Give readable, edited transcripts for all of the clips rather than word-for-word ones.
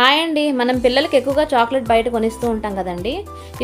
Hi అండి. మనం పిల్లలకి ఎక్కువగా చాక్లెట్ బయట కొనిస్తూ ఉంటాం కదండి.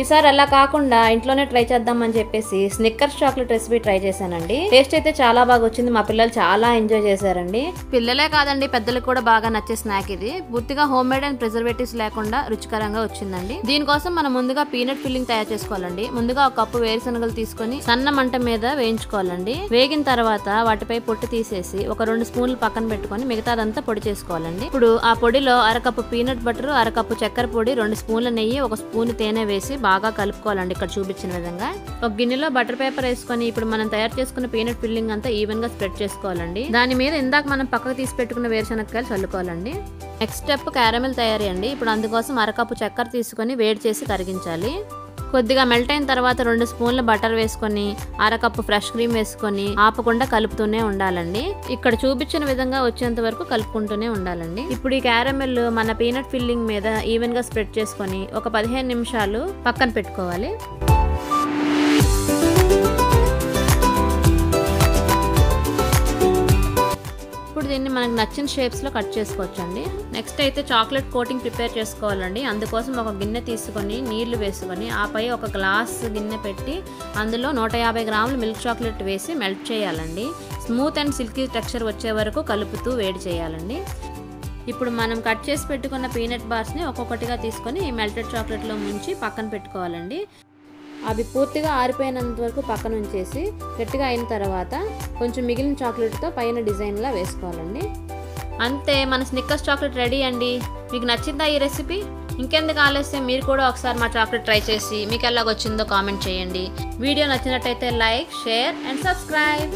ఈసారి అలా కాకుండా ఇంట్లోనే ట్రై చేద్దామని చెప్పేసి స్నిక్కర్స్ చాక్లెట్ రెసిపీ ట్రై చేశానండి. టేస్ట్ అయితే చాలా బాగా వచ్చింది. మా పిల్లలు చాలా ఎంజాయ్ చేశారండి. పిల్లలే కాదండి, పెద్దలకు కూడా బాగా నచ్చే స్నాక్ ఇది. పూర్తిగా హోమ్ మేడ్ అండ్ ప్రిజర్వేటివ్స్ లేకుండా రుచికరంగా వచ్చిందండి. దీనికోసం మనం ముందుగా పీనట్ ఫిల్లింగ్ తయారు చేసుకోవాలండి. ముందుగా ఒక కప్పు వేరుశనగలు తీసుకొని సన్న మంట మీద వేయించుకోవాలండి. వేగిన తర్వాత వాటిపై పొట్టు తీసేసి ఒక 2 స్పూన్లు పక్కన పెట్టుకొని మిగతాదంతా పొడి చేసుకోవాలండి. ఇప్పుడు ఆ పొడిలో అరకప్పు పీనట్ బటర్, అరకప్పు చక్కెర పొడి, 2 స్పూన్ల నెయ్యి, 1 స్పూన్ తేనె వేసి బాగా కలుపుకోవాలండి. ఇక్కడ చూపించిన విధంగా ఒక గిన్నెలో బటర్ పేపర్ వేసుకొని ఇప్పుడు మనం తయారు చేసుకున్న పీనట్ ఫిల్లింగ్ అంతా ఈవెన్ గా స్ప్రెడ్ చేసుకోవాలండి. దాని మీద ఇందాక మనం పక్కకు తీసి పెట్టుకున్న వేరుశనగకాయలు చల్లుకోవాలండి. నెక్స్ట్ స్టెప్ క్యారమెల్ తయారీ అండి. ఇప్పుడు అందుకోసం అరకప్పు చక్కెర తీసుకొని వేడి చేసి కరిగించాలి. కొద్దిగా మెల్ట్ అయిన తర్వాత 2 స్పూన్ల బటర్ వేసుకొని అరకప్పు ఫ్రెష్ క్రీమ్ వేసుకొని ఆపకుండా కలుపుతూనే ఉండాలండి. ఇక్కడ చూపించిన విధంగా వచ్చేంత వరకు కలుపుకుంటూనే ఉండాలండి. ఇప్పుడు ఈ క్యారమెల్ మన పీనట్ ఫిల్లింగ్ మీద ఈవెన్ గా స్ప్రెడ్ చేసుకొని ఒక 15 నిమిషాలు పక్కన పెట్టుకోవాలి. ఇప్పుడు దీన్ని మనకు నచ్చిన షేప్స్ లో కట్ చేసుకోవచ్చండి. నెక్స్ట్ అయితే చాక్లెట్ కోటింగ్ ప్రిపేర్ చేసుకోవాలండి. అందుకోసం ఒక గిన్నె తీసుకొని నీళ్లు వేసుకొని ఆపై ఒక గ్లాస్ గిన్నె పెట్టి అందులో 150 గ్రాములు మిల్క్ చాక్లెట్ వేసి మెల్ట్ చేయాలండి. స్మూత్ అండ్ సిల్కీ టెక్స్చర్ వచ్చే వరకు కలుపుతూ వేడి చేయాలండి. ఇప్పుడు మనం కట్ చేసి పెట్టుకున్న పీనట్ బార్స్ ని ఒక్కొక్కటిగా తీసుకొని ఈ మెల్టెడ్ చాక్లెట్ లో ముంచి పక్కన పెట్టుకోవాలండి. అవి పూర్తిగా ఆరిపోయినంత వరకు పక్కన ఉంచేసి గట్టిగా అయిన తర్వాత కొంచెం మిగిలిన చాక్లెట్తో పైన డిజైన్లా వేసుకోవాలండి. అంతే, మన స్నిక్కర్స్ చాక్లెట్ రెడీ అండి. మీకు నచ్చిందా ఈ రెసిపీ? ఇంకెందుకు ఆలస్యం, మీరు కూడా ఒకసారి మా చాక్లెట్ ట్రై చేసి మీకు ఎలాగొచ్చిందో కామెంట్ చేయండి. వీడియో నచ్చినట్టయితే లైక్, షేర్ అండ్ సబ్స్క్రైబ్.